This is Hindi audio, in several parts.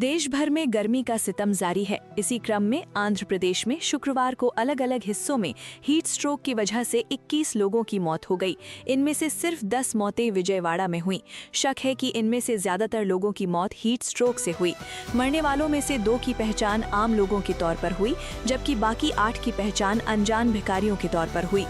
देश भर में गर्मी का सितम जारी है। इसी क्रम में आंध्र प्रदेश में शुक्रवार को अलग अलग हिस्सों में हीट स्ट्रोक की वजह से 21 लोगों की मौत हो गई। इनमें से सिर्फ 10 मौतें विजयवाड़ा में हुई। शक है कि इनमें से ज्यादातर लोगों की मौत हीट स्ट्रोक से हुई। मरने वालों में से 2 की पहचान आम लोगों के तौर पर हुई, जबकि बाकी 8 की पहचान अनजान भिखारियों के तौर पर हुई।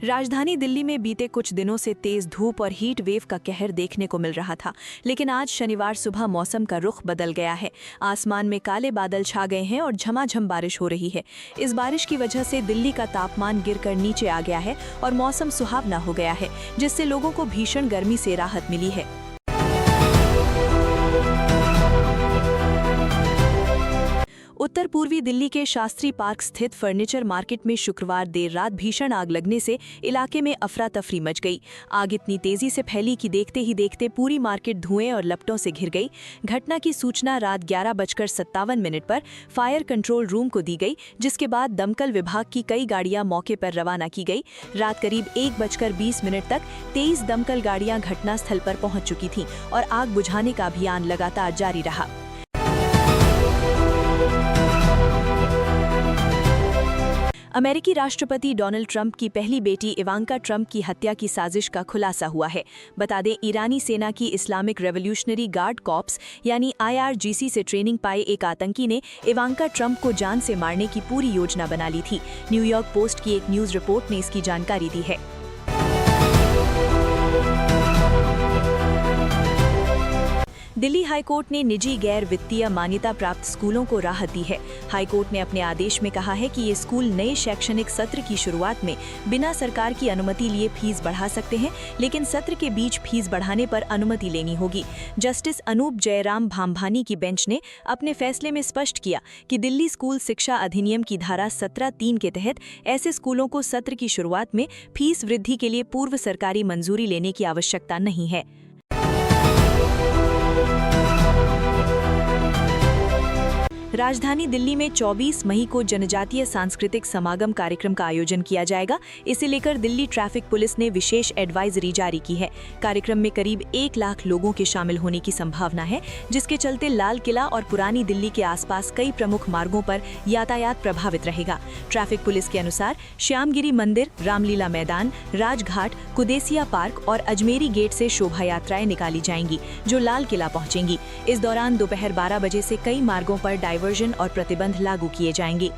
राजधानी दिल्ली में बीते कुछ दिनों से तेज धूप और हीट वेव का कहर देखने को मिल रहा था, लेकिन आज शनिवार सुबह मौसम का रुख बदल गया है। आसमान में काले बादल छा गए हैं और झमाझम बारिश हो रही है। इस बारिश की वजह से दिल्ली का तापमान गिरकर नीचे आ गया है और मौसम सुहावना हो गया है, जिससे लोगों को भीषण गर्मी से राहत मिली है। उत्तर पूर्वी दिल्ली के शास्त्री पार्क स्थित फर्नीचर मार्केट में शुक्रवार देर रात भीषण आग लगने से इलाके में अफरा तफरी मच गई। आग इतनी तेजी से फैली कि देखते ही देखते पूरी मार्केट धुएं और लपटों से घिर गई। घटना की सूचना रात 11:57 पर फायर कंट्रोल रूम को दी गई, जिसके बाद दमकल विभाग की कई गाड़ियां मौके पर रवाना की गई। रात करीब 1:20 तक 23 दमकल गाड़ियां घटनास्थल पर पहुंच चुकी थीं और आग बुझाने का अभियान लगातार जारी रहा। अमेरिकी राष्ट्रपति डोनाल्ड ट्रंप की पहली बेटी इवांका ट्रंप की हत्या की साजिश का खुलासा हुआ है। बता दें, ईरानी सेना की इस्लामिक रेवोल्यूशनरी गार्ड कॉर्प्स यानी IRGC से ट्रेनिंग पाए एक आतंकी ने इवांका ट्रंप को जान से मारने की पूरी योजना बना ली थी। न्यूयॉर्क पोस्ट की एक न्यूज रिपोर्ट ने इसकी जानकारी दी है। दिल्ली हाईकोर्ट ने निजी गैर वित्तीय मान्यता प्राप्त स्कूलों को राहत दी है। हाईकोर्ट ने अपने आदेश में कहा है कि ये स्कूल नए शैक्षणिक सत्र की शुरुआत में बिना सरकार की अनुमति लिए फीस बढ़ा सकते हैं, लेकिन सत्र के बीच फीस बढ़ाने पर अनुमति लेनी होगी। जस्टिस अनूप जयराम भामभानी की बेंच ने अपने फैसले में स्पष्ट किया कि दिल्ली स्कूल शिक्षा अधिनियम की धारा 17(3) के तहत ऐसे स्कूलों को सत्र की शुरुआत में फीस वृद्धि के लिए पूर्व सरकारी मंजूरी लेने की आवश्यकता नहीं है। राजधानी दिल्ली में 24 मई को जनजातीय सांस्कृतिक समागम कार्यक्रम का आयोजन किया जाएगा। इसे लेकर दिल्ली ट्रैफिक पुलिस ने विशेष एडवाइजरी जारी की है। कार्यक्रम में करीब 1 लाख लोगों के शामिल होने की संभावना है, जिसके चलते लाल किला और पुरानी दिल्ली के आसपास कई प्रमुख मार्गों पर यातायात प्रभावित रहेगा। ट्रैफिक पुलिस के अनुसार श्यामगिरी मंदिर, रामलीला मैदान, राजघाट, कुदेसिया पार्क और अजमेरी गेट से शोभा यात्राएं निकाली जाएंगी, जो लाल किला पहुंचेंगी। इस दौरान दोपहर 12 बजे से कई मार्गों पर डायवर्जन और प्रतिबंध लागू किए जाएंगे।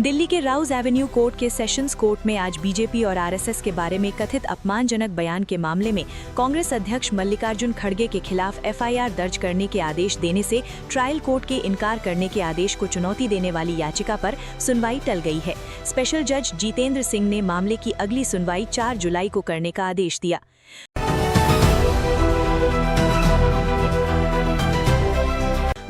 दिल्ली के राउज एवेन्यू कोर्ट के सेशंस कोर्ट में आज बीजेपी और आरएसएस के बारे में कथित अपमानजनक बयान के मामले में कांग्रेस अध्यक्ष मल्लिकार्जुन खड़गे के खिलाफ FIR दर्ज करने के आदेश देने से ट्रायल कोर्ट के इनकार करने के आदेश को चुनौती देने वाली याचिका पर सुनवाई टल गई है। स्पेशल जज जितेंद्र सिंह ने मामले की अगली सुनवाई 4 जुलाई को करने का आदेश दिया।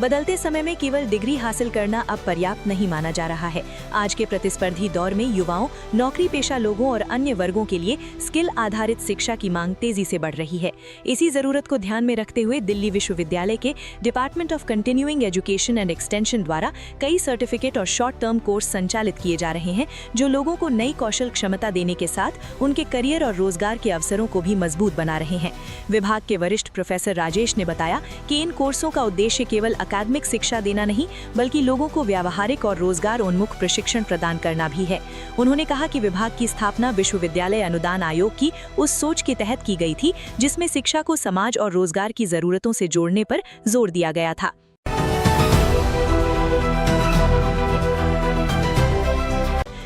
बदलते समय में केवल डिग्री हासिल करना अब पर्याप्त नहीं माना जा रहा है। आज के प्रतिस्पर्धी दौर में युवाओं, नौकरी पेशा लोगों और अन्य वर्गों के लिए स्किल आधारित शिक्षा की मांग तेजी से बढ़ रही है। इसी जरूरत को ध्यान में रखते हुए दिल्ली विश्वविद्यालय के department of continuing education and extension द्वारा कई सर्टिफिकेट और शॉर्ट टर्म कोर्स संचालित किए जा रहे हैं, जो लोगों को नई कौशल क्षमता देने के साथ उनके करियर और रोजगार के अवसरों को भी मजबूत बना रहे हैं। विभाग के वरिष्ठ प्रोफेसर राजेश ने बताया कि इन कोर्सों का उद्देश्य केवल अकादमिक शिक्षा देना नहीं, बल्कि लोगों को व्यावहारिक और रोजगार उन्मुख प्रशिक्षण प्रदान करना भी है। उन्होंने कहा कि विभाग की स्थापना विश्वविद्यालय अनुदान आयोग की उस सोच के तहत की गई थी, जिसमें शिक्षा को समाज और रोजगार की जरूरतों से जोड़ने पर जोर दिया गया था।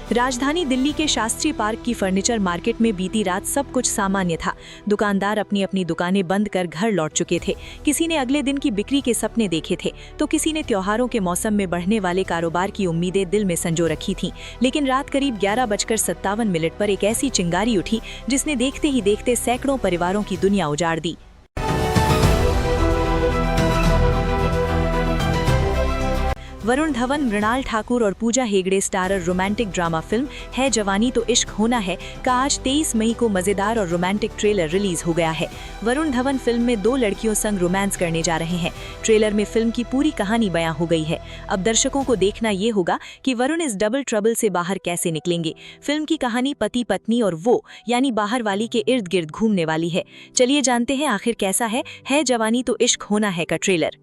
राजधानी दिल्ली के शास्त्री पार्क की फर्नीचर मार्केट में बीती रात सब कुछ सामान्य था। दुकानदार अपनी अपनी दुकानें बंद कर घर लौट चुके थे। किसी ने अगले दिन की बिक्री के सपने देखे थे, तो किसी ने त्योहारों के मौसम में बढ़ने वाले कारोबार की उम्मीदें दिल में संजो रखी थीं। लेकिन रात करीब 11:57 पर एक ऐसी चिंगारी उठी, जिसने देखते ही देखते सैकड़ों परिवारों की दुनिया उजाड़ दी। वरुण धवन, मृणाल ठाकुर और Pooja Hegde starrer romantic drama film Hai Jawani तो इश्क होना है का आज 23 मई को मजेदार और रोमांटिक ट्रेलर रिलीज हो गया है। वरुण धवन फिल्म में 2 लड़कियों संग रोमांस करने जा रहे हैं। ट्रेलर में फिल्म की पूरी कहानी बयां हो गई है। अब दर्शकों को देखना ये होगा कि वरुण इस डबल ट्रबल से बाहर कैसे निकलेंगे। फिल्म की कहानी पति पत्नी और वो यानी बाहर वाली के इर्द गिर्द घूमने वाली है। चलिए जानते हैं आखिर कैसा है जवानी तो इश्क होना है का ट्रेलर।